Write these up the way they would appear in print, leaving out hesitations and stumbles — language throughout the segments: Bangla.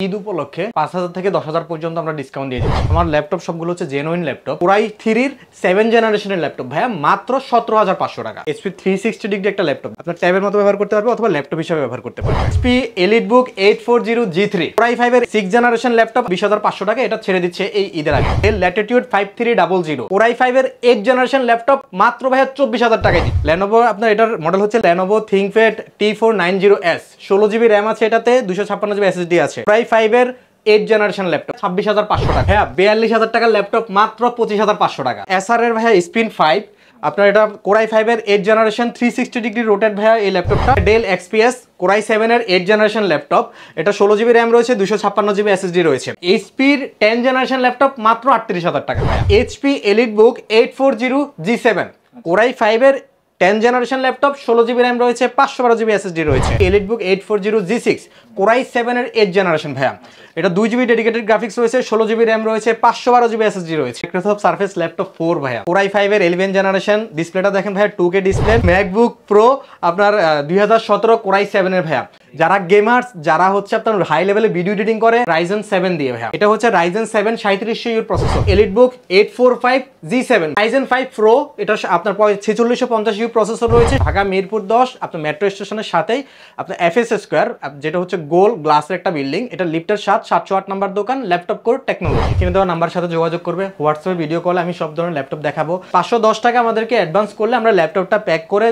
ঈদ উপলক্ষে 5000 থেকে 10000 পর্যন্ত আমরা ডিসকাউন্ট দিয়ে দিচ্ছি। আমার ল্যাপটপ সবগুলো হচ্ছে জেনুইন ল্যাপটপ, কোরাই 3 এর 7 জেনারেশনের ল্যাপটপ ভাইয়া, মাত্র 17500 টাকা। HP 360 ডিগ্রি একটা ল্যাপটপ, আপনার ট্যাবের মতো ব্যবহার করতে পারবে অথবা ল্যাপটপ হিসেবে ব্যবহার করতে পারবে। HP EliteBook 840G3 কোরাই 5 এর 6 জেনারেশন ল্যাপটপ 20500 টাকা, এটা ছেড়ে দিচ্ছে এই ঈদের আগে। Dell Latitude 5300 কোরাই 5 এর 8 জেনারেশন ল্যাপটপ মাত্র ভাইয়া 24000 টাকায় দিই। Lenovo আপনার এটার মডেল হচ্ছে Lenovo ThinkPad T490S, 16GB RAM আছে, এটাতে 256GB SSD আছে। কোরাই 5 এর 8 জেনারেশন ল্যাপটপ 26500 টাকা। হ্যাঁ, 42000 টাকার ল্যাপটপ মাত্র 25500 টাকা। Acer এর ভাইয়া Spin 5, আপনার এটা কোরাই 5 এর 8 জেনারেশন 360 ডিগ্রি রোটেট ভাইয়া এই ল্যাপটপটা। Dell XPS কোরাই 7 এর 8 জেনারেশন ল্যাপটপ, এটা 16GB RAM রয়েছে, 256GB SSD রয়েছে। HP এর 10 জেনারেশন ল্যাপটপ মাত্র 38000 টাকা ভাইয়া। HP EliteBook 840G7 কোরাই 5 এর 10 জেনারেশন ল্যাপটপ, 16GB RAM রয়েছে, 512GB SSD রয়েছে। EliteBook 840G6 কোরাই 7 এর 8 জেনারেশন ভাইয়া, এটা 2GB ডেডিকেটেড গ্রাফিক্স রয়েছে, 16GB RAM রয়েছে, 512GB SSD রয়েছে। Microsoft Surface ল্যাপটপ 4 ভাইয়া, কোরাই 5 এর 11 জেনারেশন, ডিসপ্লেটা দেখেন ভাইয়া 2K ডিসপ্লে। MacBook Pro আপনার 2017 কোরাই 7 এর ভাইয়া, যারা গেমার্স, যারা হচ্ছে আপনার হাই লেভেলে ভিডিও এডিটিং করে, Ryzen 7 দিয়ে ভাইয়া, এটা হচ্ছে Ryzen 7 3700U processor. EliteBook 845G7 Ryzen 5 Pro, এটা আপনার 4650U প্রসেসর রয়েছে। ঢাকা মিরপুর 10 আপনার মেট্রো স্টেশনের সাথেই আপনার FS স্কয়ার, যেটা হচ্ছে গোল গ্লাসের একটা বিল্ডিং, এটা লিফটের 708 নাম্বার দোকান, ল্যাপটপ কোর টেকনোলজি। কিনে দেওয়া নাম্বার সাথে যোগাযোগ করবে, হোয়াটসঅ্যাপে ভিডিও কলে আমি সব ধরনের ল্যাপটপ দেখাবো। 510 টাকা আমাদেরকে অ্যাডভান্স করলে আমরা ল্যাপটপটা প্যাক করে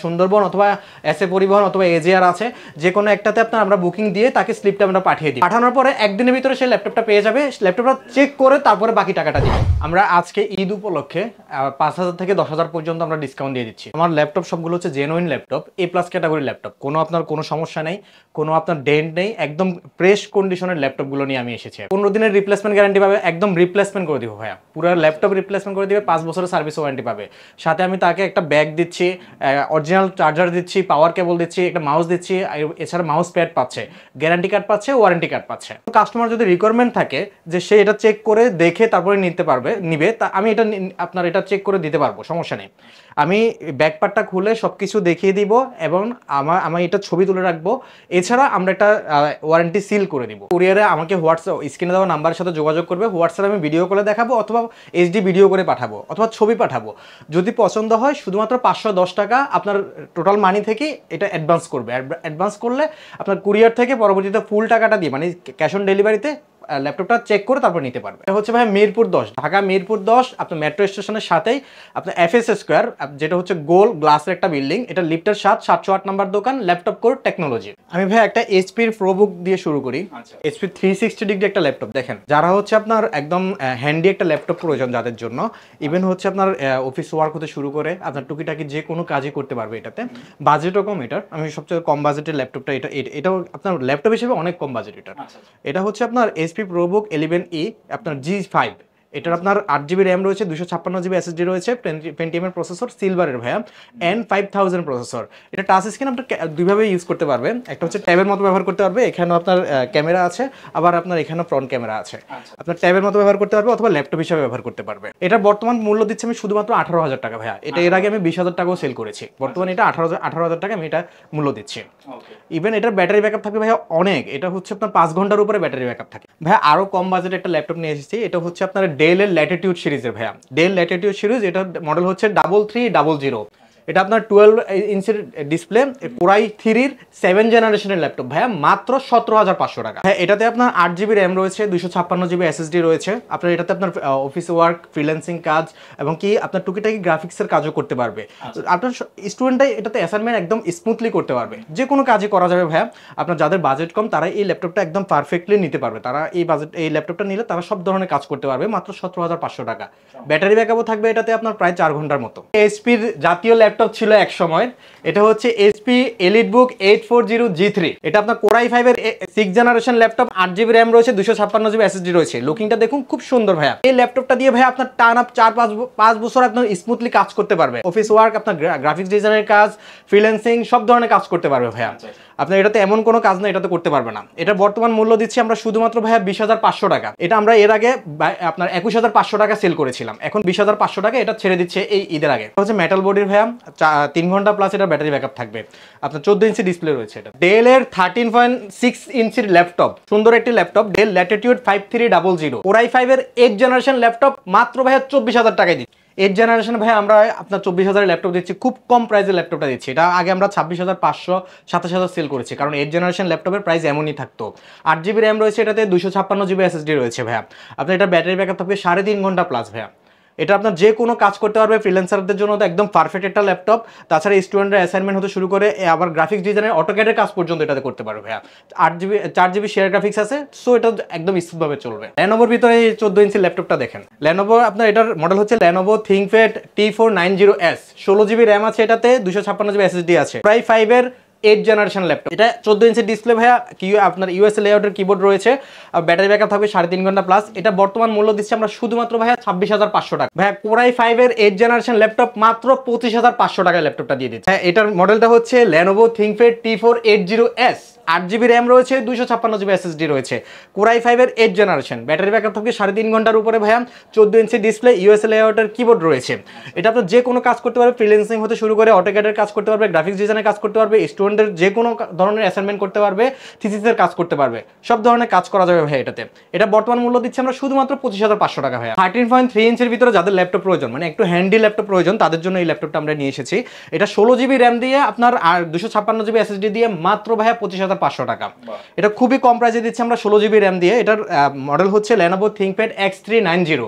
সুন্দরবন অথবা এসএ পরিবহন অথবা এজিআর আছে, যে কোনো একটাতে আপনার আমরা বুকিং দিয়ে তাকে স্লিপটা আমরা পাঠিয়ে দিই। পাঠানোর পরে একদিনের ভিতরে সেই ল্যাপটপটা পেয়ে যাবে, ল্যাপটপটা চেক করে তারপরে বাকি টাকাটা দিবে। আমরা আজকে ঈদ উপলক্ষে 5000 থেকে 10000 পর্যন্ত আমরা ডিসকাউন্ট দিয়ে দিচ্ছি। আমার ল্যাপটপ সবগুলো হচ্ছে genuine laptop, A+ category laptop, কোনো আপনার কোনো সমস্যা নেই, কোনো আপনার ডেন্ট নেই, একদম ফ্রেশ কন্ডিশনের ল্যাপটপগুলো নিয়ে আমি এসেছি। 15 দিনের রিপ্লেসমেন্ট গ্যারান্টি পাবে, একদম রিপ্লেসমেন্ট করে দিব ভাইয়া, পুরো ল্যাপটপ রিপ্লেসমেন্ট করে দিবে, 5 বছরের সার্ভিস ওয়ারেন্টি পাবে। সাথে আমি তাকে একটা ব্যাগ দিচ্ছি, অরিজিনাল চার্জার দিচ্ছি, পাওয়ার কেবল দিচ্ছি, একটা মাউস দিচ্ছি, এছাড়া মাউস প্যাড পাচ্ছে, গ্যারান্টি কার্ড পাচ্ছে, ওয়ারেন্টি কার্ড পাচ্ছে। কাস্টমার যদি রিকোয়ারমেন্ট থাকে যে সে এটা চেক করে দেখে তারপরে নিবে, তা আমি এটা আপনার এটা চেক করে দিতে পারবো, সমস্যা নেই। আমি ব্যাকপার্টটা খুলে সবকিছু দেখিয়ে দিব এবং আমি এটা ছবি তুলে রাখবো। এছাড়া আমরা একটা ওয়ারেন্টি সিল করে দিব। কুরিয়ারে আমাকে হোয়াটসঅ্যাপ স্ক্রিনে দেওয়া নাম্বারের সাথে যোগাযোগ করবে, হোয়াটসঅ্যাপে আমি ভিডিও কলে দেখাবো অথবা HD ভিডিও করে পাঠাবো অথবা ছবি পাঠাবো। যদি পছন্দ হয় শুধুমাত্র 510 টাকা আপনার টোটাল মানি থেকে এটা অ্যাডভান্স করবে। অ্যাডভান্স করলে আপনার কুরিয়ার থেকে পরবর্তীতে ফুল টাকাটা দিয়ে, মানে ক্যাশ অন ডেলিভারিতে ল্যাপটপটা চেক করে তারপর নিতে পারবে। এটা হচ্ছে ভাই মিরপুর 10, ঢাকা মিরপুর 10 আপনার মেট্রো স্টেশনের সাথেই আপনার FS স্কয়ার, যেটা হচ্ছে গোল গ্লাসের একটা বিল্ডিং, এটা লিফটের 708 নাম্বার দোকান, ল্যাপটপ কোর টেকনোলজি। আমি ভাই একটা HP এর প্রোবুক দিয়ে শুরু করি। HP 360 ডিগ্রি একটা ল্যাপটপ দেখেন, যারা হচ্ছে আপনার একদম হ্যান্ডি একটা ল্যাপটপ প্রয়োজন যাদের জন্য, ইভেন হচ্ছে আপনার অফিস ওয়ার্ক হতে শুরু করে আপনার টুকিটাকি যে কোনো কাজই করতে পারবে এটাতে। বাজেটও কম এটার, আমি সবচেয়ে কম বাজেটের ল্যাপটপটা এটাও আপনার ল্যাপটপ হিসেবে অনেক কম বাজেট এটার। এটা হচ্ছে আপনার HP ProBook 11E আপনার G5, এটার আপনার 8GB RAM রয়েছে, 256GB SSD রয়েছে, Pentium এর প্রসেসর, সিলভারের ভাইয়া, N5000 প্রসেসর। এটা টাচ স্ক্রিন আপনি দুইভাবে ইউজ করতে পারবেন, একটা হচ্ছে ট্যাবের মতো ব্যবহার করতে পারবে, এখানেও আপনার ক্যামেরা আছে, আবার আপনার এখানেও ফ্রন্ট ক্যামেরা আছে। আপনার ট্যাবের মতো ব্যবহার করতে পারবে অথবা ল্যাপটপ হিসেবে ব্যবহার করতে পারবে। এটার বর্তমান মূল্য দিচ্ছি আমি শুধুমাত্র 18000 টাকা ভাইয়া। এটা এর আগে আমি 20000 টাকাও সেল করেছি, বর্তমানে এটা 18000 টাকা আমি এটা মূল্য দিচ্ছি। ইভেন এটার ব্যাটারি ব্যাকআপ থাকে ভাইয়া অনেক, এটা হচ্ছে আপনার 5 ঘন্টার উপরে ব্যাটারি ব্যাকআপ থাকে ভাইয়া। আরো কম বাজেটে একটা ল্যাপটপ নিয়ে এসেছি, এটা হচ্ছে আপনার Dell এর Latitude সিরিজের ভাইয়া। Dell Latitude সিরিজ, এটা মডেল হচ্ছে 3300। এটা আপনার 12 ইঞ্চের ডিসপ্লে, কোরাই 3 এর 7 জেনারেশনের ল্যাপটপ ভাইয়া, মাত্র 17500 টাকা। হ্যাঁ, এটাতে আপনার 8GB RAM রয়েছে, 256GB SSD রয়েছে। আপনার এটাতে আপনার অফিস ওয়ার্ক, ফ্রিল্যান্সিং কাজ এবং কি আপনার টুকিটাকি গ্রাফিক্সের কাজও করতে পারবে। আপনার স্টুডেন্টটাই এটাতে অ্যাসাইনমেন্ট একদম স্মুথলি করতে পারবে, যে কোনো কাজই করা যাবে ভাইয়া। আপনার যাদের বাজেট কম তারা এই ল্যাপটপটা একদম পারফেক্টলি নিতে পারবে, তারা এই ল্যাপটপটা নিলে তারা সব ধরনের কাজ করতে পারবে, মাত্র 17500 টাকা। ব্যাটারি ব্যাকআপও থাকবে এটাতে আপনার প্রায় 4 ঘন্টার মতো। HP এর জাতীয় ল্যাপটপ ছিল এক সময়, এটা হচ্ছে HP EliteBook 840G3, এটা আপনার কোরাই 5 এর 6 জেনারেশন ল্যাপটপ, 8GB RAM রয়েছে, 256GB SSD রয়েছে। লুকিংটা দেখুন খুব সুন্দর ভাইয়া। এই ল্যাপটপটা দিয়ে ভাইয়া আপনার টানা 4-5 বছর আপনার স্মুথলি কাজ করতে পারবে, অফিস ওয়ার্ক, আপনার গ্রাফিক্স ডিজাইনের কাজ, ফ্রিল্যান্সিং সব ধরনের কাজ করতে পারবে ভাইয়া। আপনার এটাতে এমন কোনো কাজ না এটাতে করতে পারবে না। এটা বর্তমান মূল্য দিচ্ছি আমরা শুধুমাত্র ভাইয়া 20,500 টাকা। এটা আমরা এর আগে আপনার 21,500 টাকা সেল করেছিলাম, এখন 20,500 টাকা এটা ছেড়ে দিচ্ছে এই ঈদের আগে। হচ্ছে মেটাল বডির ভাইয়া 3 ঘন্টা প্লাস এটা ব্যাটারি ব্যাকআপ থাকবে। আপনার 14 ইঞ্চি ডিসপ্লে রয়েছে। এটা ডেল এর 13.6 ইঞ্চির ল্যাপটপ, সুন্দর একটি laptop, del Latitude 5300 Core i5 এর 8 জেনারেশন ল্যাপটপ মাত্র ভাইয়া 24,000 টাকায় দিচ্ছি। 8 জেনারেশন ভাই আমরা আপনার 24,000 ল্যাপটপ দিচ্ছি, খুব কম প্রাইসের ল্যাপটপটা দিচ্ছি। এটা আগে আমরা 26,500 27,000 সেল করেছি, কারণ 8 জেনারেশন ল্যাপটপের প্রাইস এমনই থাকতো। 8GB র্যাম রয়েছে এটাতে, 256GB SSD রয়েছে ভাইয়া। আপনার এটা ব্যাটারি ব্যাকআপ থাকবে 3.5 ঘন্টা প্লাস ভাইয়া। এটা আপনার যে কোনো কাজ করতে পারবে, ফ্রিল্যান্সারদের জন্য তো একদম পারফেক্ট একটা ল্যাপটপ। তাছাড়া স্টুডেন্টের অ্যাসাইনমেন্ট হতে শুরু করে আবার গ্রাফিক্স ডিজাইনের অটোক্যাডের কাজ পর্যন্ত এটাতে করতে পারবে ভাইয়া। 4GB শেয়ার গ্রাফিক্স আছে, সো এটা একদম স্মুথভাবে চলবে। ল্যানোভোর ভিতরে এই 14 ইঞ্চি ল্যাপটপটা দেখেন। ল্যানোভো আপনার এটার মডেল হচ্ছে Lenovo ThinkPad T490S, 16GB RAM আছে এটাতে, 256GB SSD আছে। প্রায় 5 এর 8 জেনারেশন ল্যাপটপ। এটা 14 ইঞ্চি ডিসপ্লে ভাইয়া, আপনার ইউএসএ লেআউটের কিবোর্ড রয়েছে, আর ব্যাটারি ব্যাকআপ থাকবে 3.5 ঘন্টা প্লাস। এটা বর্তমান মূল্য দিচ্ছে আমরা শুধুমাত্র ভাইয়া 26,500 টাকা। ভাইয়া Core i5 এর 8 জেনারেশন ল্যাপটপ মাত্র 25,500 টাকায় ল্যাপটপটা দিয়ে দিচ্ছে। হ্যাঁ, এটার মডেলটা হচ্ছে Lenovo ThinkPad T480S, 8GB RAM রয়েছে, 256GB SSD রয়েছে। Core i5 এর 8 জেনারেশন, ব্যাটারি ব্যাকআপ থাকবে 3.5 ঘন্টার উপরে ভাইয়া। 14 ইঞ্চি ডিসপ্লে, ইউএসএ লেআউটের কিবোর্ড রয়েছে। এটা আপনার যে কোনো কাজ করতে পারবে, ফ্রিল্যান্সিং হতে শুরু করে অটোক্যাডের কাজ করতে পারবে, গ্রাফিক্স ডিজাইনের কাজ করতে পারবে, স্টুডেন্টের যে কোনো ধরনের অ্যাসাইনমেন্ট করতে পারবে, থিসিসের কাজ করতে পারবে, সব ধরনের কাজ করা যাবে ভাই এটাতে। এটা বর্তমান মূল্য দিচ্ছি আমরা শুধুমাত্র 25,500 টাকা ভাইয়া। 13.3 ইঞ্চের ভিতরে যাদের ল্যাপটপ প্রয়োজন, মানে একটু হ্যান্ডি ল্যাপটপ প্রয়োজন, তাদের জন্য এই ল্যাপটপটা আমরা নিয়ে এসেছি। এটা 16GB র্যাম দিয়ে আপনার আর 256GB SSD দিয়ে মাত্র ভাইয়া 25,500 টাকা। এটা খুবই কম প্রাইসে দিচ্ছি আমরা 16GB র্যাম দিয়ে। এটার মডেল হচ্ছে Lenovo ThinkPad X390।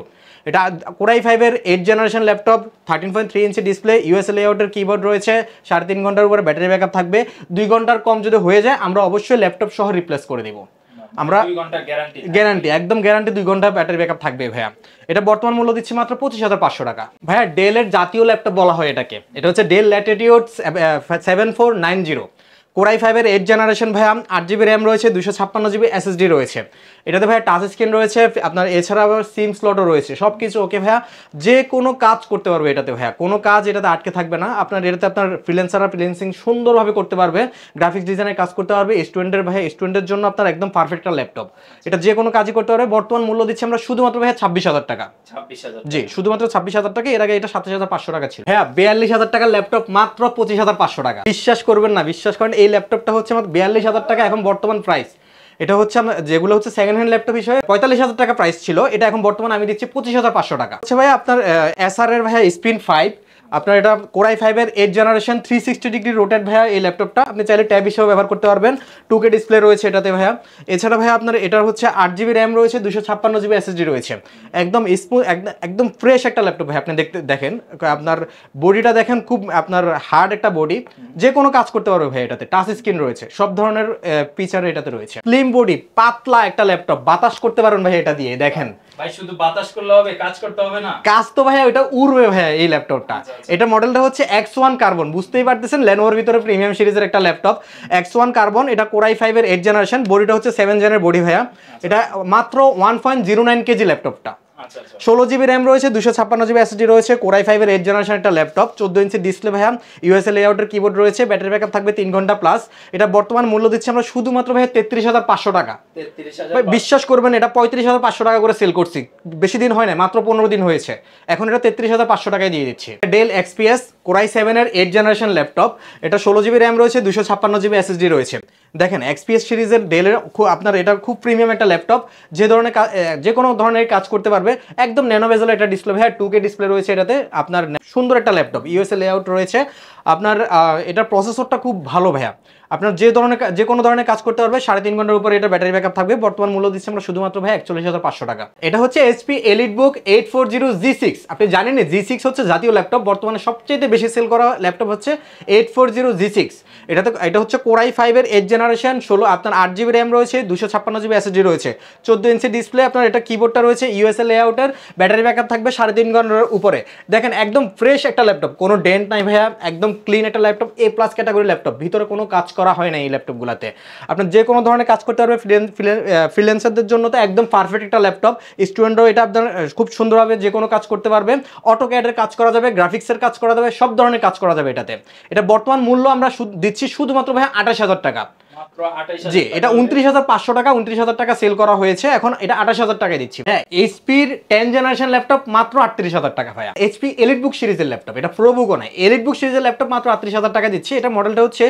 এটা Core i5 এর 8 generation laptop, 13.3 inch display, USA লেআউটের keyboard রয়েছে, 3.5 ঘন্টার উপরে ব্যাটারি ব্যাকআপ থাকবে। 2 ঘন্টার কম যদি হয়ে যায় আমরা অবশ্যই ল্যাপটপ সহ রিপ্লেস করে দিব। আমরা 2 ঘন্টা গ্যারান্টি, একদম গ্যারান্টি, 2 ঘন্টা ব্যাটারি ব্যাকআপ থাকবে ভাইয়া। এটা বর্তমান মূল্য দিচ্ছি মাত্র 25,500 টাকা। ভাইয়া ডেলের জাতীয় ল্যাপটপ বলা হয় এটাকে। এটা হচ্ছে ডেল ল্যাটিটিউড 7490। Core i5 এর 8 জেনারেশন ভাইয়া, 8GB র্যাম রয়েছে, 256GB SSD রয়েছে। এটাতে ভাইয়া টাচ স্ক্রিন রয়েছে, আপনার এছাড়া আবার সিম স্লটও রয়েছে, সব কিছু ওকে ভাইয়া। যে কোনো কাজ করতে পারবে এটাতে ভাইয়া, কোনো কাজ এটাতে আটকে থাকবে না। আপনার এটাতে আপনার ফ্রিল্যান্সাররা ফ্রিল্যান্সিং সুন্দরভাবে করতে পারবে, গ্রাফিক্স ডিজাইনের কাজ করতে পারবে। স্টুডেন্টের ভাইয়া, স্টুডেন্টের জন্য আপনার একদম পারফেক্ট একটা ল্যাপটপ। এটা যে কোনো কাজই করতে পারবে। বর্তমান মূল্য দিচ্ছি আমরা শুধুমাত্র ভাইয়া 26,000 টাকা। 26,000? জি, শুধুমাত্র 26,000 টাকা। এর আগে এটা 27,500 টাকা ছিল। হ্যাঁ, 42,000 টাকার ল্যাপটপ মাত্র 25,500 টাকা। বিশ্বাস করবেন না, বিশ্বাস করেন, এই ল্যাপটপটা হচ্ছে 42,000 টাকা এখন বর্তমান প্রাইস। এটা হচ্ছে যেগুলো হচ্ছে সেকেন্ড হ্যান্ড ল্যাপটপ হিসেবে 45,000 টাকা প্রাইস ছিল, এটা এখন বর্তমানে আমি দিচ্ছি 25,500 টাকা। আচ্ছা ভাই, আপনার এসআর এর ভাইয়া স্পিন 5, আপনার এটা Core i5 এর 8 জেনারেশন 360 ডিগ্রি রোটেট ভাইয়া। এই ল্যাপটপটা আপনি চাইলে ট্যাব হিসেবে ব্যবহার করতে পারবেন। 2K ডিসপ্লে রয়েছে এটাতে ভাইয়া। এছাড়া ভাইয়া আপনার এটার হচ্ছে 8GB র্যাম রয়েছে, 256GB SSD রয়েছে। একদম স্মুথ, একদম ফ্রেশ একটা ল্যাপটপ ভাই। আপনি দেখেন, আপনার বডিটা দেখেন, খুব আপনার হার্ড একটা বডি, যে কোনো কাজ করতে পারবে ভাই এটাতে। টাচ স্ক্রিন রয়েছে, সব ধরনের ফিচার এটাতে রয়েছে। স্লিম বডি, পাতলা একটা ল্যাপটপ, বাতাস করতে পারেন ভাই এটা দিয়ে। দেখেন ভাই, শুধু বাতাস করলে হবে, কাজ করতে হবে না? কাজ তো ভাইয়া ওটা উড়বে ভাইয়া এই ল্যাপটপটা। এটা মডেলটা হচ্ছে X1 কার্বন, বুঝতেই পারতেছেন লেনোভোর ভিতরে প্রিমিয়াম সিরিজের একটা ল্যাপটপ। X1 কার্বন, এটা Core i5 এর 8 জেনারেশন, বডিটা হচ্ছে 7 জেনের বডি ভাইয়া। এটা মাত্র 1.09 কেজি ল্যাপটপটা। 16GB র্যাম রয়েছে, 256GB SSD রয়েছে। Core i5 এর 8 জেনারেশন একটা ল্যাপটপ, 14 ইঞ্চি ডিসপ্লে ভাইয়া, ইউএসএ লেআউটের কিবোর্ড রয়েছে, ব্যাটারি ব্যাকআপ থাকবে 3 ঘন্টা প্লাস। এটা বর্তমান মূল্য দিচ্ছি আমরা শুধুমাত্র ভাইয়া 33,500 টাকা। ভাই বিশ্বাস করবেন, এটা 35,500 টাকা করে সেল করছি, বেশি দিন হয় না, মাত্র 15 দিন হয়েছে। এখন এটা 33,500 টাকায় দিয়ে দিচ্ছি। ডেল XPS Core i7 এর 8 জেনারেশন ল্যাপটপ, এটা 16GB র্যাম রয়েছে, 256GB SSD রয়েছে। দেখেন এক্সপিএস সিরিজের ডেলের আপনার এটা খুব প্রিমিয়াম একটা ল্যাপটপ, যে কোনো ধরনের কাজ করতে পারবে। একদম ন্যানো বেজেল একটা ডিসপ্লে ভাইয়া, 2K ডিসপ্লে রয়েছে এটাতে। আপনার সুন্দর একটা ল্যাপটপ, ইউএসএ লেআউট রয়েছে। আপনার এটার প্রসেসরটা খুব ভালো ভাইয়া। আপনার যে কোনো ধরনের কাজ করতে পারবে। 3.5 ঘন্টার উপরে এটা ব্যাটারি ব্যাকআপ থাকবে। বর্তমান মূল্য দিচ্ছি আমরা শুধুমাত্র ভাই 41,500 টাকা। এটা হচ্ছে HP EliteBook 840G6। আপনি জানেন G6 হচ্ছে জাতীয় ল্যাপটপ, বর্তমানে সবচেয়ে বেশি সেল করা ল্যাপটপ হচ্ছে 840G6। এটা হচ্ছে Core i5 এর 8 জেনারেশন, আপনার 8GB র্যাম রয়েছে, 256GB SSD রয়েছে, 14 ইঞ্চি ডিসপ্লে। আপনার এটা কিবোর্ডটা রয়েছে ইউএসএ লেআউটের, ব্যাটারি ব্যাকআপ থাকবে 3.5 ঘন্টার উপরে। দেখেন একদম ফ্রেশ একটা ল্যাপটপ, কোনো ডেন্ট নাই ভাইয়া, একদম ক্লিন একটা ল্যাপটপ, এ প্লাস ক্যাটাগরি ল্যাপটপ, ভিতরে কোনো কাজ করা হয় না এই ল্যাপটপগুলোতে। আপনার যে কোনো ধরনের কাজ করতে পারবে, ফ্রিল্যান্সারদের জন্য তো একদম পারফেক্ট একটা ল্যাপটপ। স্টুডেন্টরাও এটা আপনার খুব সুন্দরভাবে যে কোনো কাজ করতে পারবে, অটোক্যাডের কাজ করা যাবে, গ্রাফিক্সের কাজ করা যাবে, সব ধরনের কাজ করা যাবে এটাতে। এটা বর্তমান মূল্য আমরা দিচ্ছি শুধুমাত্র ভাই 28,000 টাকা। জি, এটা 29,500 টাকা, 29,000 টাকা সেল করা হয়েছে, এখন এটা 28,000 টাকায় দিচ্ছি। হ্যাঁ, এইচপির 10 জেনারেশন ল্যাপটপ মাত্র 38,000 টাকা ভাইয়া। এইচপি এলিটবুক সিরিজের ল্যাপটপ, এটা প্রোবুকও নাই, এলিটবুক সিরিজের ল্যাপটপ মাত্র 38,000 টাকা দিচ্ছি। এটা মডেলটা হচ্ছে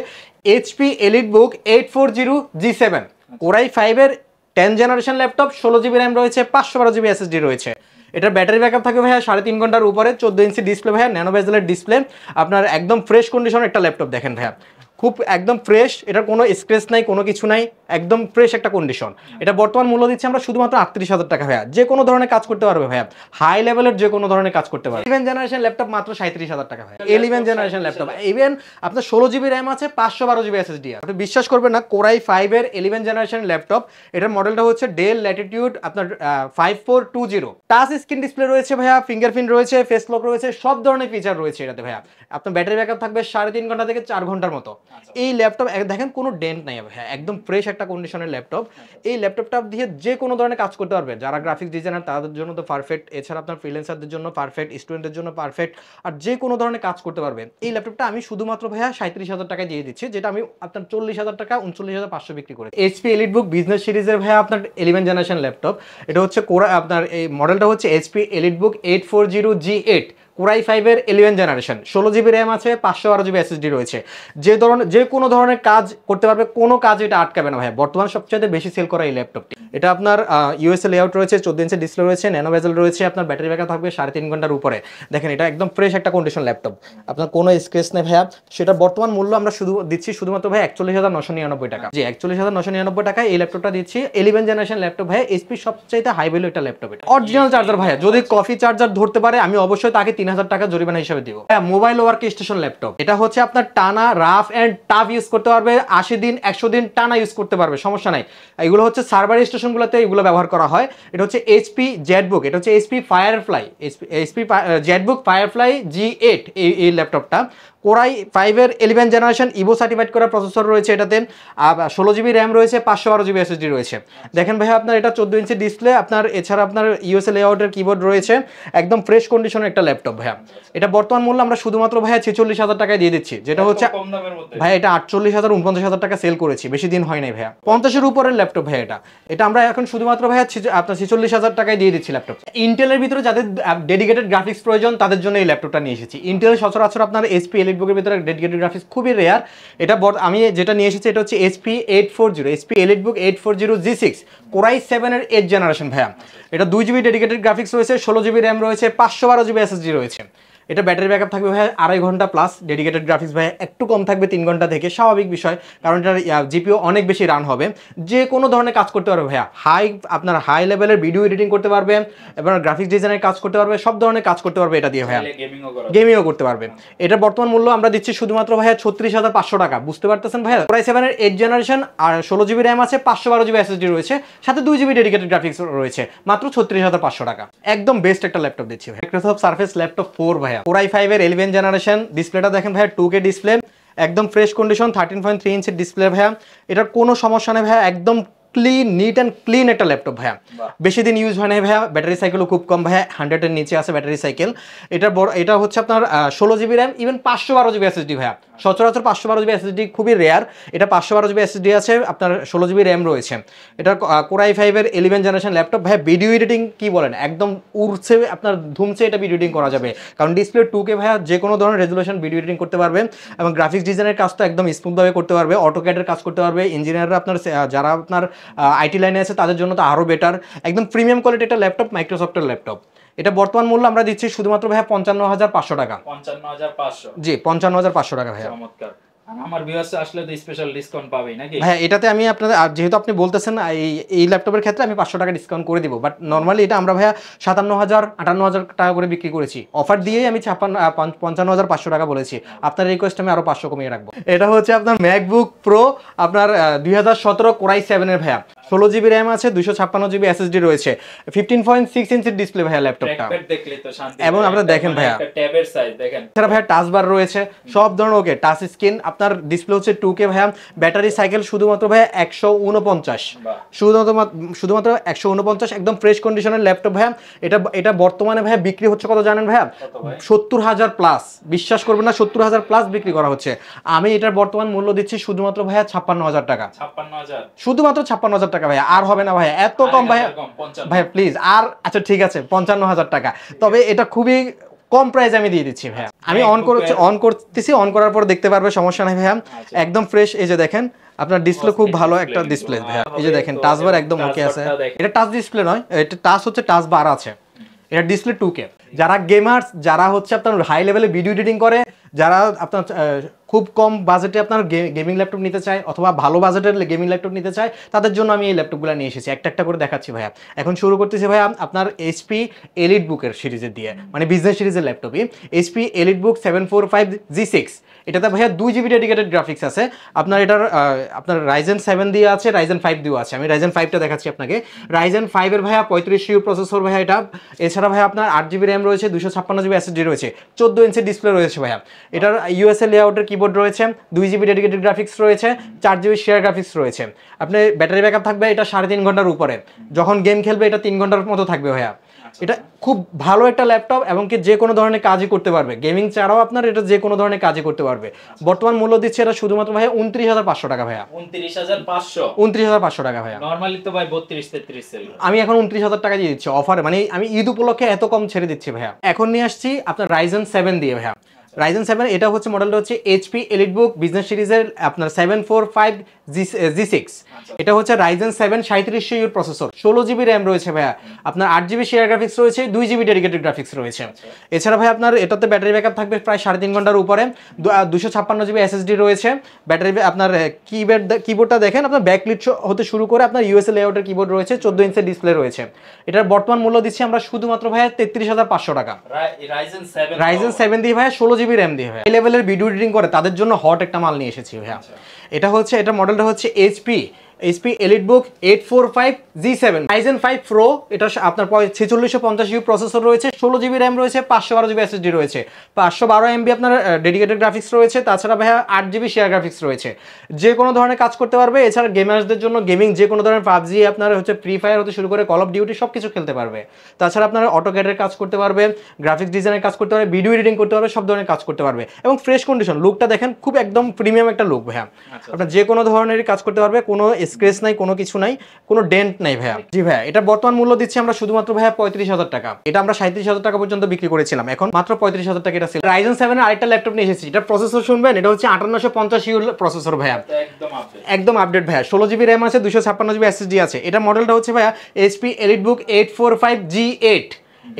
এইচপি এলিটবুক 840G7 কোরাই 5 এর 10 জেনারেশন ল্যাপটপ, 16GB র্যাম রয়েছে, 512GB এসএসডি রয়েছে। এটার ব্যাটারি ব্যাকআপ থাকে ভাইয়া 3.5 ঘন্টার উপরে, 14 ইঞ্চি ডিসপ্লে ভাইয়া, ন্যানো বেজেলের ডিসপ্লে, আপনার একদম ফ্রেশ কন্ডিশন একটা ল্যাপটপ দেখেন ভাইয়া, খুব একদম ফ্রেশ, এটার কোনো স্ক্র্যাচ নাই, কোনো কিছু নাই, একদম ফ্রেশ একটা কন্ডিশন। এটা বর্তমান মূল্য দিচ্ছি আমরা শুধুমাত্র 38,000 টাকা ভাইয়া। যে কোনো ধরনের কাজ করতে পারবে ভাইয়া, হাই লেভেলের যে কোনো ধরনের কাজ করতে পারবে। 11 জেনারেশন ল্যাপটপ মাত্র 37,000 টাকা ভাইয়া। 11 জেনারেশন ল্যাপটপ, ইভেন আপনার 16GB র্যাম আছে, 512GB এসএসডি আছে। আপনি বিশ্বাস করবেন না, কোরাই 5 এর 11 জেনারেশন ল্যাপটপ, এটার মডেলটা হচ্ছে ডেল ল্যাটিটিউড আপনার 5420। টাচ স্ক্রিন ডিসপ্লে রয়েছে ভাইয়া, ফিঙ্গারপ্রিন্ট রয়েছে, ফেস লক রয়েছে, সব ধরনের ফিচার রয়েছে এটাতে ভাইয়া। আপনার ব্যাটারি ব্যাকআপ থাকবে 3.5 ঘন্টা থেকে 4 ঘন্টার মতো। এই ল্যাপটপ দেখেন কোনো ডেন্ট নাই ভাইয়া, একদম ফ্রেশ একটা কন্ডিশনের ল্যাপটপ। এই ল্যাপটপটা দিয়ে যে কোনো ধরনের কাজ করতে পারবে, যারা গ্রাফিক্স ডিজাইনার তাদের জন্য তো পারফেক্ট, এছাড়া আপনার ফ্রিল্যান্সারদের জন্য পারফেক্ট, স্টুডেন্টদের জন্য পারফেক্ট, আর যে কোনো ধরনের কাজ করতে পারবে। এই ল্যাপটপটা আমি শুধুমাত্র ভাইয়া 37,000 টাকায় দিয়ে দিচ্ছি, যেটা আমি আপনার 40,000 টাকা 39,500 বিক্রি করি। এইচপি এলিটবুক বিজনেস সিরিজের ভাইয়া আপনার 11 জেনারেশন ল্যাপটপ, এটা হচ্ছে আপনার এই মডেলটা হচ্ছে এইচপি এলিটবুক 840G8 কোরাই 5 এর 11 জেনারেশন, 16GB র্যাম আছে, 512GB এসএসডি রয়েছে। যে কোনো ধরনের কাজ করতে পারবে, কোনো কাজ এটা আটকাবে না ভাই। বর্তমান সবচেয়ে বেশি সেল করা এই ল্যাপটপটি। এটা আপনার ইউএসএ লেআউট রয়েছে, 14 ইঞ্চি ডিসপ্লে রয়েছে, ন্যানো বেজেল রয়েছে, আপনার ব্যাটারি ব্যাকআপ থাকবে 3.5 ঘন্টার উপরে। দেখেন এটা একদম ফ্রেশ একটা কন্ডিশন ল্যাপটপ, আপনার কোনো স্ক্র্যাচ নেই ভাইয়া। সেটা বর্তমান মূল্য আমরা দিচ্ছি শুধুমাত্র ভাই 41,999 টাকা। জি, 41,999 টাকায় এই ল্যাপটপটা দিচ্ছি। 11 জেনারেশন ল্যাপটপ ভাই, এইচপি সবচাইতে হাই ভ্যালু একটা ল্যাপটপ। এটা অরিজিনাল চার্জার ভাইয়া, যদি কফি চার্জার ধরতে পারে আমি অবশ্যই তাকে 3,000 টাকা জরিমানা হিসেবে দিব। মোবাইল ওয়ার্ক স্টেশন ল্যাপটপ, এটা হচ্ছে আপনার টানা রাফ এন্ড টাফ ইউজ করতে পারবে, 80 দিন 100 দিন টানা ইউজ করতে পারবে, সমস্যা নাই। এগুলো হচ্ছে সার্ভার স্টেশনগুলোতে এগুলো ব্যবহার করা হয়। এটা হচ্ছে এইচপি জেটবুক, এটা হচ্ছে HP firefly, HP Jetbook firefly G8 এই ল্যাপটপটা। কোরাই 5 এর 11 জেনারেশন ইভো সার্টিফাইড করা প্রসেসর রয়েছে এটাতে, 16GB র্যাম রয়েছে, 512GB এসএসডি রয়েছে। দেখেন ভাইয়া আপনার এটা 14 ইঞ্চি ডিসপ্লে, আপনার এছাড়া আপনার ইউএসএ লেআউটের কিবোর্ড রয়েছে, একদম ফ্রেশ কন্ডিশনের একটা ল্যাপটপ ভাইয়া। এটা বর্তমান মূল্য আমরা শুধুমাত্র ভাইয়া 46,000 টাকায় দিয়ে দিচ্ছি, যেটা হচ্ছে ভাইয়া এটা 48,000 49,000 টাকা সেল করেছি, বেশি দিন হয় নাই ভাইয়া। 50-এর উপরের ল্যাপটপ ভাইয়া, এটা আমরা এখন শুধুমাত্র ভাইয়া আপনার 46,000 টাকায় দিয়ে দিচ্ছি ল্যাপটপ। ইন্টেলের ভিতরে যাদের ডেডিকেটেড গ্রাফিক্স প্রয়োজন তাদের জন্য এই ল্যাপটপটা নিয়ে এসেছি। ইন্টেল সচরাচর আপনার এইচপি এলিটবুকের ভিতরে ডেডিকেটেড গ্রাফিক্স খুবই রেয়ার। এটা আমি যেটা নিয়ে এসেছি এটা হচ্ছে এইচপি এলিটবুক 840G6 কোরাই 7 এর 8 জেনারেশন ভাইয়া। এটা 2GB ডেডিকেটেড গ্রাফিক্স রয়েছে, 16GB র্যাম রয়েছে, 512GB এসএসডি রয়েছে। এটা ব্যাটারি ব্যাকআপ থাকবে ভাই 2.5 ঘন্টা প্লাস, ডেডিকেটেড গ্রাফিক্স ভাই একটু কম থাকবে 3 ঘন্টা থেকে, স্বাভাবিক বিষয়, কারণ এটার জিপিও অনেক বেশি রান হবে। যে কোনো ধরনের কাজ করতে পারবে ভাইয়া, আপনার হাই লেভেলের ভিডিও এডিটিং করতে পারবে, এবং গ্রাফিক্স ডিজাইনের কাজ করতে পারবে, সব ধরনের কাজ করতে পারবে এটা দিয়ে ভাইয়া, গেমিংও করতে পারবে। এটার বর্তমান মূল্য আমরা দিচ্ছি শুধুমাত্র ভাইয়া 36,500 টাকা। বুঝতে পারতেছেন ভাইয়া, কোরাই 7 এর 8 জেনারেশন, আর 16GB র্যাম আছে, 512GB এসএসডি রয়েছে, সাথে 2GB ডেডিকেটেড গ্রাফিক্স রয়েছে, মাত্র 36,500 টাকা। একদম বেস্ট একটা ল্যাপটপ দিচ্ছি ভাই, মাইক্রোসফট সারফেস ল্যাপটপ 4 ভাইয়া, কোরাই 5 এর 11 জেনারেশন। ডিসপ্লেটা দেখেন ভাইয়া 2K ডিসপ্লে, একদম ফ্রেশ কন্ডিশন, 13.3 ইঞ্চের ডিসপ্লে ভাইয়া। এটার কোনো সমস্যা নেই ভাইয়া, একদম ক্লিন, নিট অ্যান্ড ক্লিন একটা ল্যাপটপ ভাইয়া। বেশি দিন ইউজ হয় না ভাইয়া, ব্যাটারি সাইকেলও খুব কম ভাইয়া, 100 এর নিচে আছে ব্যাটারি সাইকেল। এটা হচ্ছে আপনার 16GB RAM, even 512GB SSD ভাইয়া। সচরাচর 512GB এসএসডি খুবই রেয়ার, এটা 512GB এসএসডি আছে, আপনার 16GB র্যাম রয়েছে। এটা কোরাই 5 এর 11 জেনারেশন ল্যাপটপ ভাইয়া। ভিডিও এডিটিং কি বলেন, একদম উড়ছে আপনার ধুমছে এটা ভিডিও এডিটিং করা যাবে, কারণ ডিসপ্লে 2K ভাইয়া, যে কোনো ধরনের রেজুলেশন ভিডিও এডিটিং করতে পারবে, এবং গ্রাফিক্স ডিজাইনের কাজ তো একদম স্মুথভাবে করতে পারবে, অটোক্যাডের কাজ করতে পারবে। ইঞ্জিনিয়াররা আপনার যারা আপনার আইটি লাইনে আছে তাদের জন্য তো আরও বেটার, একদম প্রিমিয়াম কোয়ালিটি একটা ল্যাপটপ, মাইক্রোসফটের ল্যাপটপ। এটা বর্তমান মূল্য আমরা দিচ্ছি শুধুমাত্র ভাইয়া 55,500 টাকা। 55,500? জি, 55,500 টাকা ভাইয়া। আমার ভিউয়ার্স আসলে তো স্পেশাল ডিসকাউন্ট পাবেই নাকি? হ্যাঁ, এটাতে আমি আপনাদের যেহেতু আপনি বলতেছেন এই ল্যাপটপের ক্ষেত্রে আমি 500 টাকা ডিসকাউন্ট করে দিব, বাট নর্মালি এটা আমরা ভাইয়া 57,000 58,000 টাকা করে বিক্রি করেছি। অফার দিয়েই আমি 55,500 টাকা বলেছি। আপনার রিকোয়েস্ট আমি আরো 500 কমিয়ে রাখবো। এটা হচ্ছে আপনার ম্যাকবুক প্রো, আপনার 2017 কোরাই 7 এর ভাইয়া, 16 জিবি র্যাম আছে, 256 জিবি এসএসডি রয়েছে, 15.6 ইঞ্চির ডিসপ্লে ভাইয়া ল্যাপটপটা। ট্র্যাকপ্যাড দেখলে তো শান্তি। এবং আপনারা দেখেন ভাইয়া একটা ট্যাবের সাইজ দেখেন। এছাড়া ভাইয়া টাচ বার রয়েছে, সব ধরনের ওকে, টাচ স্ক্রিন, আপনার ডিসপ্লে হচ্ছে 2K ভাইয়া, ব্যাটারি সাইকেল শুধুমাত্র ভাইয়া 149, শুধুমাত্র 149, একদম ফ্রেশ কন্ডিশনের ল্যাপটপ ভাইয়া। এটা বর্তমানে ভাইয়া বিক্রি হচ্ছে কত জানেন ভাইয়া? 70,000 প্লাস, বিশ্বাস করবেন না, 70,000 প্লাস বিক্রি করা হচ্ছে। আমি এটার বর্তমান মূল্য দিচ্ছি শুধুমাত্র ভাইয়া 56,000 টাকা। 56,000 শুধুমাত্র 56,000 টাকা ভাইয়া, আর হবে না ভাইয়া, এত কম ভাইয়া। ভাইয়া প্লিজ, আর আচ্ছা ঠিক আছে 55,000 টাকা, তবে এটা খুবই কম প্রাইস আমি দিয়ে দিচ্ছি ভাইয়া। আমি অন করতেছি, অন করার পর দেখতে পারবে, সমস্যা নাই ভাইয়া, একদম ফ্রেশ। এই যে দেখেন আপনার ডিসপ্লে খুব ভালো একটা ডিসপ্লে ভাইয়া, এই যে দেখেন টাচ বার একদম ওকে আছে। এটা টাচ ডিসপ্লে নয়, এটা টাচ হচ্ছে টাচ বার আছে, এটা ডিসপ্লে 2K। যারা গেমার্স, যারা হচ্ছে আপনার হাই লেভেলে ভিডিও এডিটিং করে, যারা আপনার খুব কম বাজেটে আপনার গেমিং ল্যাপটপ নিতে চায়, অথবা ভালো বাজেটের গেমিং ল্যাপটপ নিতে চায়, তাদের জন্য আমি এই ল্যাপটপগুলো নিয়ে এসেছি। একটা একটা করে দেখাচ্ছি ভাইয়া। এখন শুরু করতেছি ভাইয়া আপনার এইচপি এলিট বুকের সিরিজের দিয়ে, মানে বিজনেস সিরিজের ল্যাপটপই, এইচপি এলিট বুক 745G6। এটাতে ভাইয়া 2 জিবি ডেডিকেটেড গ্রাফিক্স আছে। আপনার এটার আপনার রাইজেন 7 দিয়ে আছে, রাইজেন 5 দিয়েও আছে। আমি রাইজেন 5টা দেখাচ্ছি আপনাকে। রাইজেন 5 এর ভাইয়া 35U প্রসেসর ভাইয়া এটা। এছাড়া ভাইয়া আপনার 8 জিবি র্যাম রয়েছে, 256 জিবি এসএসডি রয়েছে, 14 ইঞ্চি ডিসপ্লে রয়েছে ভাইয়া। এটার ইউএসএ লেআউটের কিবোর্ড রয়েছে, 2 জিবি ডেডিকেটেড গ্রাফিক্স রয়েছে, 4 জিবি শেয়ার গ্রাফিক্স রয়েছে। আপনার ব্যাটারি ব্যাকআপ থাকবে এটা 3.5 ঘন্টার উপরে। যখন গেম খেলবে এটা 3 ঘন্টার মতো থাকবে ভাইয়া। এটা খুব ভালো একটা ল্যাপটপ, এবং কি যে কোনো ধরনের কাজই করতে পারবে, গেমিং ছাড়াও আপনার এটা যে কোনো ধরনের কাজই করতে পারবে। বর্তমান মূল্য দিচ্ছে এটা শুধুমাত্র ভাইয়া 29,500 টাকা ভাইয়া। 29,500 টাকা ভাইয়া। নরমালি তো ভাই 32-33 সেল। আমি এখন 29,000 টাকা দিয়ে দিচ্ছি অফারে, মানে আমি ঈদ উপলক্ষে এত কম ছেড়ে দিচ্ছি ভাইয়া। এখন নিয়ে আসছি আপনার রাইজেন 7 দিয়ে ভাইয়া। রাইজেন 7 এটা হচ্ছে মডেলটা হচ্ছে এইচপি এলিট বুক বিজনেস সিরিজের আপনার 745G6। এটা হচ্ছে Ryzen 7 3700U processor, 16 GB RAM রয়েছে ভাইয়া, আপনার 8 জিবি শেয়ার গ্রাফিক্স রয়েছে, 2 জিবি ডেডিকেটেড গ্রাফিক্স রয়েছে। এছাড়া ভাই আপনার এটাতে ব্যাটারি ব্যাকআপ থাকবে প্রায় 3.5 ঘন্টার উপরে, 256 জিবি এসএসডি রয়েছে। ব্যাটারি আপনার কিবোর্ডটা দেখেন, আপনার ব্যাকলিট হতে শুরু করে আপনার ইউএসএ লেআউটের কিবোর্ড রয়েছে, 14 ইঞ্চের ডিসপ্লে রয়েছে। এটার বর্তমান মূল্য দিচ্ছি আমরা শুধুমাত্র ভাইয়া 33,500 টাকা। রাইজেন 7 দিয়ে ভাইয়া, 16 জিবি র্যাম দিয়ে ভাইয়া। এই লেভেলের ভিডিও এডিটিং করে তাদের জন্য হট একটা মাল নিয়ে এসেছি ভাইয়া। এটা মডেলটা হচ্ছে এইচপি এলিট বুক 845G7 রাইজেন 5 প্রো। এটা আপনার 4650U প্রসেসর রয়েছে, 16 জিবি র্যাম রয়েছে, 512 জিবি এসএসডি রয়েছে, 512 MB আপনার ডেডিকেটেড গ্রাফিক্স রয়েছে। তাছাড়া ভাইয়া 8 জিবি শেয়ার গ্রাফিক্স রয়েছে, যে কোনো ধরনের কাজ করতে পারবে। এছাড়া গেমার্সদের জন্য গেমিং যে কোনো ধরনের পাবজি, আপনার হচ্ছে ফ্রি ফায়ার হতে শুরু করে কল অফ ডিউটি সব কিছু খেলতে পারবে। তাছাড়া আপনার অটোক্যাডের কাজ করতে পারবে, গ্রাফিক্স ডিজাইনের কাজ করতে পারবে, ভিডিও এডিটিং করতে পারবে, সব ধরনের কাজ করতে পারবে। এবং ফ্রেশ কন্ডিশন, লুকটা দেখেন খুব একদম প্রিমিয়াম একটা লুক ভাইয়া। আপনার যে কোনো ধরনের কাজ করতে পারবে, কোনো স্ক্র্যাচ নাই, কোনো কিছু নাই, কোনো ডেন্ট নাই ভাইয়া। জি ভাইয়া, এটা বর্তমান মূল্য দিচ্ছি আমরা শুধুমাত্র ভাইয়া 35,000 টাকা। এটা আমরা 37,000 টাকা পর্যন্ত বিক্রি করেছিলাম, এখন মাত্র 35,000 টাকা এটা সেল। রাইজেন 7 এর আরেকটা ল্যাপটপ নিয়ে এসেছি, এটা প্রসেসর শুনবেন, এটা হচ্ছে 5850U প্রসেসর ভাইয়া, একদম আপডেট ভাইয়া। 16 জিবি র্যাম আছে, 256 জিবি এসএসডি আছে। এটা মডেলটা হচ্ছে ভাইয়া এইচপি এলিট বুক 845G8।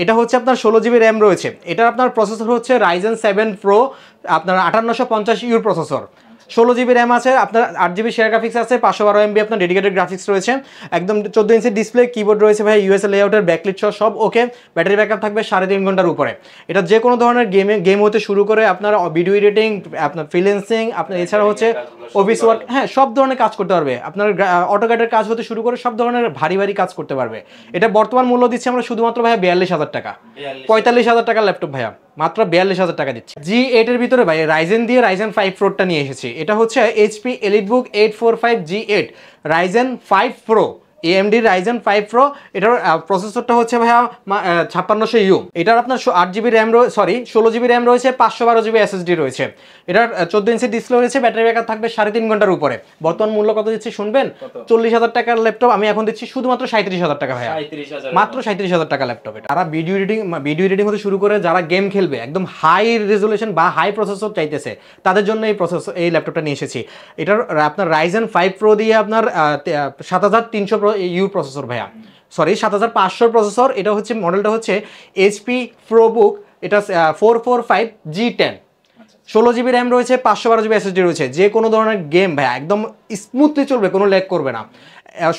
এটা হচ্ছে আপনার 16 জিবি র্যাম রয়েছে। এটা আপনার প্রসেসর হচ্ছে রাইজেন 7 প্রো, আপনার 5850U প্রসেসর, 16 জিবি র্যাম আছে, আপনার 8 জিবি শেয়ার গ্রাফিক্স আছে, 512 MB আপনার ডেডিকেটেড গ্রাফিক্স রয়েছে, একদম 14 ইঞ্চি ডিসপ্লে, কিবোর্ড রয়েছে ভাই, ইউএসএ লেআউটের, ব্যাকলিট সব ওকে। ব্যাটারি ব্যাকআপ থাকবে 3.5 ঘন্টার উপরে। এটা যে কোনো ধরনের গেম হতে শুরু করে আপনার ভিডিও এডিটিং, আপনার ফ্রিল্যান্সিং, আপনার এছাড়া হচ্ছে অফিস ওয়ার্ক, হ্যাঁ সব ধরনের কাজ করতে পারবে। আপনার অটোক্যাডের কাজ হতে শুরু করে সব ধরনের ভারী কাজ করতে পারবে। এটা বর্তমান মূল্য দিচ্ছে আমরা শুধুমাত্র ভাইয়া 42,000 টাকা। 45,000 টাকার ল্যাপটপ ভাইয়া, মাত্র 42,000 টাকা দিচ্ছি। G8 এর ভিতরে ভাই রাইজেন দিয়ে রাইজেন 5 প্রোটা নিয়ে এসেছি। এটা হচ্ছে এইচপি এলিট বুক 845G8 Ryzen 5 pro, AMD Ryzen 5 pro. এটার প্রসেসরটা হচ্ছে ভাইয়া 5600U। এটার আপনার 8 জিবি র্যাম, 16 জিবি র্যাম রয়েছে, 512 জিবি এসএসডি রয়েছে। এটার 14 ইঞ্চি ডিসপ্লে রয়েছে, ব্যাটারি ব্যাকআপ থাকবে 3.5 ঘন্টার উপরে। বর্তমান মূল্য কত দিচ্ছি শুনবেন? 40,000 টাকার ল্যাপটপ আমি এখন দিচ্ছি শুধুমাত্র 37,000 টাকা ভাইয়া, মাত্র 37,000 টাকা ল্যাপটপ। এটা যারা ভিডিও এডিটিং হতে শুরু করে, যারা গেম খেলবে, একদম হাই রেজুলেশন বা হাই প্রসেসর চাইতেছে, তাদের জন্য এই ল্যাপটপটা নিয়ে এসেছি। এটার আপনার রাইজেন 5 প্রো দিয়ে আপনার 7300U প্রসেসর ভাইয়া, 7500 প্রসেসর। এটা হচ্ছে মডেলটা হচ্ছে এইচপি প্রোবুক, এটা 445G10, 16 জিবি র্যাম রয়েছে, 512 জিবি এসএসডি রয়েছে। যে কোনো ধরনের গেম ভাই একদম স্মুথলি চলবে, কোনো ল্যাগ করবে না।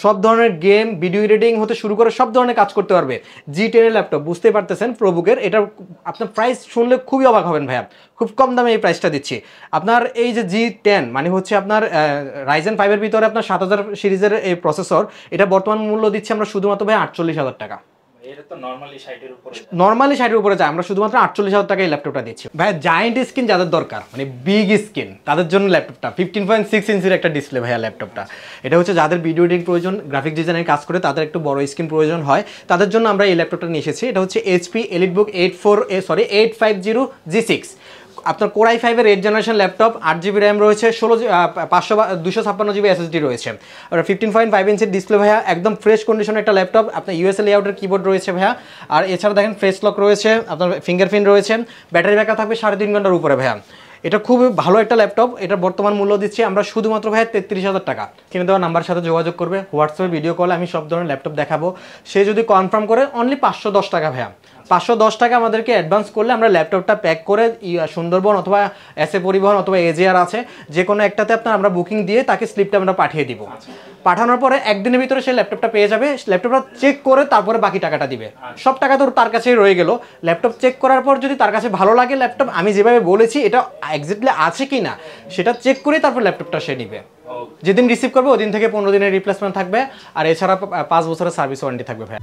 সব ধরনের গেম, ভিডিও এডিটিং হতে শুরু করে সব ধরনের কাজ করতে পারবে। G10 এর ল্যাপটপ, বুঝতেই পারতেছেন প্রোবুকের। এটা আপনার প্রাইস শুনলে খুবই অবাক হবেন ভাইয়া, খুব কম দামে এই প্রাইসটা দিচ্ছি। আপনার এই যে G10 মানে হচ্ছে আপনার Ryzen 5 এর ভিতরে আপনার 7000 সিরিজের এই প্রসেসর, এটা বর্তমান মূল্য দিচ্ছি আমরা শুধুমাত্র ভাই 48,000 টাকা। এটা তো নরমালি 60 এর উপরে যায়। নরমালি 60 এর উপরে যায়, আমরা শুধুমাত্র 48,000 টাকায় এই ল্যাপটপটা দিচ্ছি ভাই। জায়ান্ট স্ক্রিন যাদের দরকার, মানে বিগ স্ক্রিন, তাদের জন্য ল্যাপটপটা 15.6 ইঞ্চির একটা ডিসপ্লে ভাইয়া ল্যাপটপটা। এটা হচ্ছে যাদের ভিডিও এডিটিং প্রয়োজন, গ্রাফিক ডিজাইনের কাজ করে, তাদের একটু বড় স্ক্রিন প্রয়োজন হয়, তাদের জন্য আমরা এই ল্যাপটপটা নিয়ে এসেছি। এটা হচ্ছে HP EliteBook 850 G6। আপনার Core i5 এর 8th generation laptop, 8 GB RAM রয়েছে, 256 জিবি এসএসডি রয়েছে, আর 15.5 ইঞ্চির ডিসপ্লে ভাইয়া। একদম ফ্রেশ কন্ডিশনের একটা ল্যাপটপ। আপনার ইউএসএ লেআউটের কিবোর্ড রয়েছে ভাইয়া, আর এছাড়া দেখেন ফেস লক রয়েছে, আপনার ফিঙ্গারপ্রিন্ট রয়েছে, ব্যাটারি ব্যাকআপ থাকবে 3.5 ঘন্টার উপরে ভাইয়া। এটা খুবই ভালো একটা ল্যাপটপ। এটা বর্তমান মূল্য দিচ্ছি আমরা শুধুমাত্র ভাইয়া 33,000 টাকা। কিনে দেওয়া নাম্বার সাথে যোগাযোগ করবে, হোয়াটসঅ্যাপে ভিডিও কলে আমি সব ধরনের ল্যাপটপ দেখাবো। সে যদি কনফার্ম করে অনলি 510 টাকা ভাইয়া, 510 টাকা আমাদেরকে অ্যাডভান্স করলে আমরা ল্যাপটপটা প্যাক করে সুন্দরবন অথবা এসএ পরিবহন অথবা এজিআর আছে, যে কোনো একটাতে আপনার আমরা বুকিং দিয়ে তাকে স্লিপটা আমরা পাঠিয়ে দিব। পাঠানোর পরে একদিনের ভিতরে সেই ল্যাপটপটা পেয়ে যাবে। ল্যাপটপটা চেক করে তারপরে বাকি টাকাটা দিবে। সব টাকা তো তার কাছেই রয়ে গেল। ল্যাপটপ চেক করার পর যদি তার কাছে ভালো লাগে, ল্যাপটপ আমি যেভাবে বলেছি এটা এক্স্যাক্টলি আছে কি না সেটা চেক করে তারপর ল্যাপটপটা সে নিবে। যেদিন রিসিভ করবে ওদিন থেকে 15 দিনের রিপ্লেসমেন্ট থাকবে, আর এছাড়া 5 বছরের সার্ভিস ওয়ারেন্টি থাকবে ভাই।